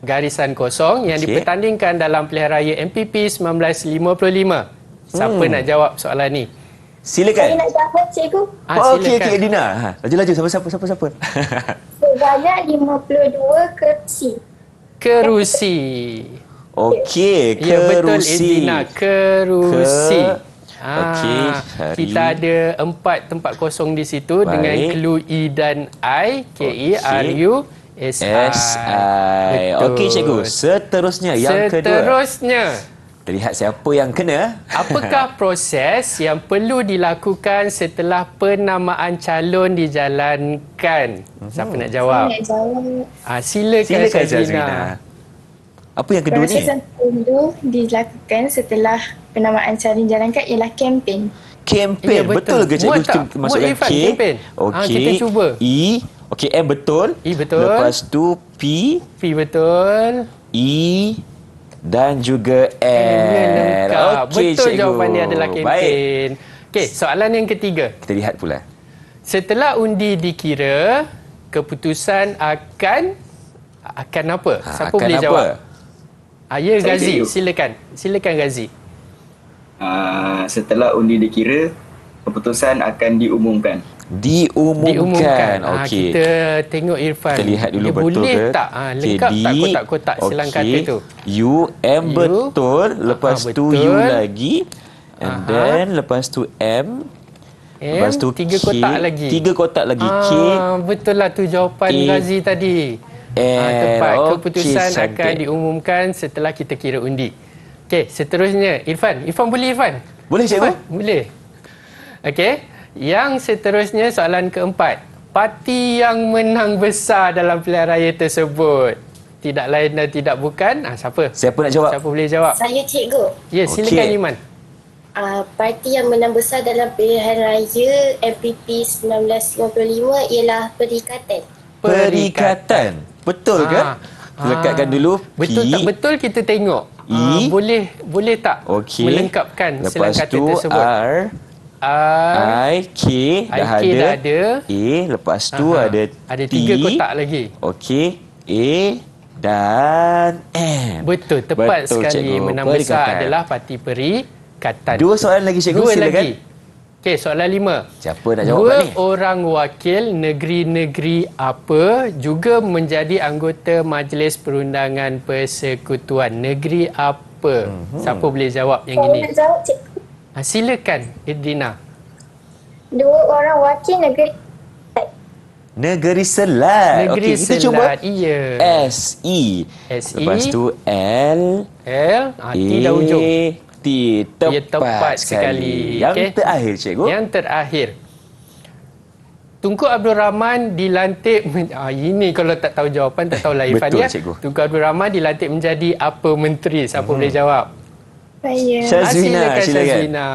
garisan kosong yang dipertandingkan dalam pilihan raya MPP 1955. Siapa nak jawab soalan ni? Saya Silakan. nak jawab, cikgu. Okey, Silakan. Dina. Laju-laju. Siapa? Sebanyak 52 kerusi. Kerusi. Okey, Ya, betul, kerusi. Edina. Kerusi. Okey, Kita ada 4 tempat kosong di situ. Baik. Dengan clue E dan I. K-E-R-U-S-I. S-I. Okey, Cikgu. Seterusnya, yang kedua. Seterusnya, Kita lihat siapa yang kena. apakah proses yang perlu dilakukan setelah penamaan calon dijalankan? Siapa nak jawab? Saya nak jawab. Silakan Silakan, Syazrina. Syazrina. Apa yang kedua Proses ni? yang perlu dilakukan setelah penamaan calon dijalankan ialah kempen. Kempen. Ya, betul ke, Cikgu? Muat tak? Kita masukkan Muat, Irfan, K. kempen. Okey. Kita cuba. E. Okey, M betul. E betul. Lepas tu P. P betul. E. Dan juga N. Ya, lengkap. Okey, Betul, Cikgu. jawapan dia adalah Baik. kempen. Okey, soalan yang ketiga. Kita lihat pula. Setelah undi dikira, keputusan akan apa? Siapa akan boleh apa? jawab? Ya, Saya, Ghazi. Cikgu. Silakan Ghazi. Setelah undi dikira, keputusan akan diumumkan. Diumumkan. Okey. Kita tengok Irfan. Kita lihat dulu Dia betul boleh ke? tak? Lengkap tak kotak-kotak silang kata tu? U, M U. betul. Lepas tu U betul. lagi. And then lepas tu M. Lepas tu 3 K. kotak lagi. 3 kotak lagi. K. Betul lah tu jawapan A. Ghazi tadi. Tepat. Okey, Keputusan akan cantik. diumumkan setelah kita kira undi. Okey, seterusnya Irfan. Irfan boleh, Irfan? Boleh, Cikgu? Irfan, boleh. Okey. Yang seterusnya soalan keempat. Parti yang menang besar dalam pilihan raya tersebut. Tidak lain dan tidak bukan. Siapa? Siapa nak jawab? Siapa boleh jawab? Saya, cikgu. Ya, silakan Okey. Iman. Parti yang menang besar dalam pilihan raya MPP 1955 ialah Perikatan. Perikatan. Betul ke? Lekatkan dulu P. Betul tak betul kita tengok. E. Boleh tak Okey. melengkapkan silang Lepas kata tu tersebut? R. R. I, K dah I, K ada. dah ada. A, lepas tu ada Ada T. 3 kotak lagi. Okey. A dan M. Betul, tepat Betul, sekali. Cikgu. Menang Perikatan. besar adalah Parti Perikatan. 2 soalan lagi, Cikgu. 2 Silakan. lagi. Okey, soalan 5. Siapa nak jawab 2 ni? orang wakil negeri-negeri apa juga menjadi anggota Majlis Perundangan Persekutuan. Negeri apa? Siapa boleh jawab yang Saya ini? nak jawab, cikgu. Silakan, Edina. 2 orang wakil negeri Negeri Selat. Negeri Okey, kita cuba. Selat. Iya. S-E. S-E. Lepas tu L. L. T dah ujung. T. Tepat, Ya, tepat sekali. Yang Okey. terakhir, Cikgu. Yang terakhir. Tunku Abdul Rahman dilantik ini kalau tak tahu jawapan tak tahulah Irfan betul, ya. cikgu. Tunku Abdul Rahman dilantik menjadi apa menteri? Siapa boleh jawab? Saya. Syazwina, silakan. Syazwina.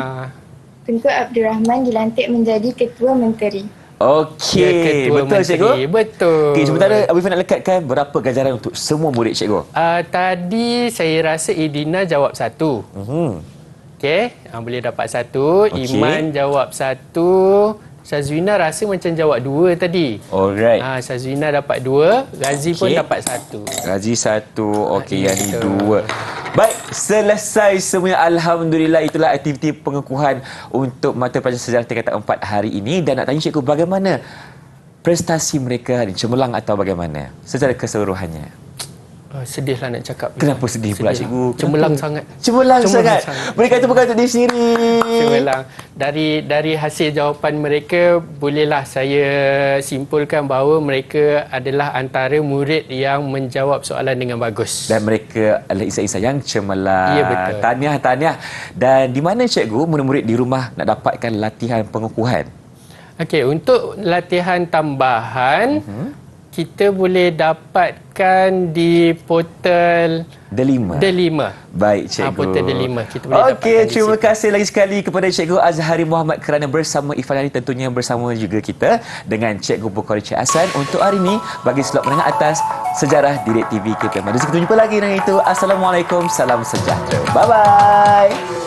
Tunku Abdul Rahman dilantik menjadi Ketua Menteri. Ya, Okey, Ketua betul Menteri. cikgu. Betul. Okey, sementara Abu Irfan nak lekatkan berapa ganjaran untuk semua murid cikgu? Tadi saya rasa Idina jawab 1. Okey, boleh dapat 1. Okey. Iman jawab 1. Syazwina rasa macam jawab 2 tadi. Alright. Syazwina dapat 2. Razi pun Okey. dapat 1. Razi 1. Okey, yang ni Betul. 2. Baik, selesai semuanya. Alhamdulillah, itulah aktiviti pengukuhan untuk mata pelajaran sejarah tingkatan 4 hari ini. Dan nak tanya cikgu bagaimana prestasi mereka hari ini? Cemerlang atau bagaimana? Secara keseluruhannya. Sedihlah nak cakap. Kenapa sedih pula cikgu? Cemerlang sangat. Cemerlang sangat. sangat. Mereka itu bukan untuk diri sendiri. Cemerlang. Dari hasil jawapan mereka, bolehlah saya simpulkan bahawa mereka adalah antara murid yang menjawab soalan dengan bagus. Dan mereka adalah insan-insan yang cemerlang. Ya, betul. Tahniah. Dan di mana cikgu murid-murid di rumah nak dapatkan latihan pengukuhan? Okey, untuk latihan tambahan, kita boleh dapatkan di portal Delima. Delima. Baik cikgu. Portal Delima. Kita boleh dapatkan Okey, di terima situ. kasih lagi sekali kepada Cikgu Azhari Muhammad kerana bersama Ifan Ali, tentunya bersama juga kita dengan Cikgu Bukhari Cik Hasan untuk hari ini bagi slot menengah atas sejarah Didik TV kita. Mari kita jumpa lagi dengan itu. Assalamualaikum, salam sejahtera. Bye-bye.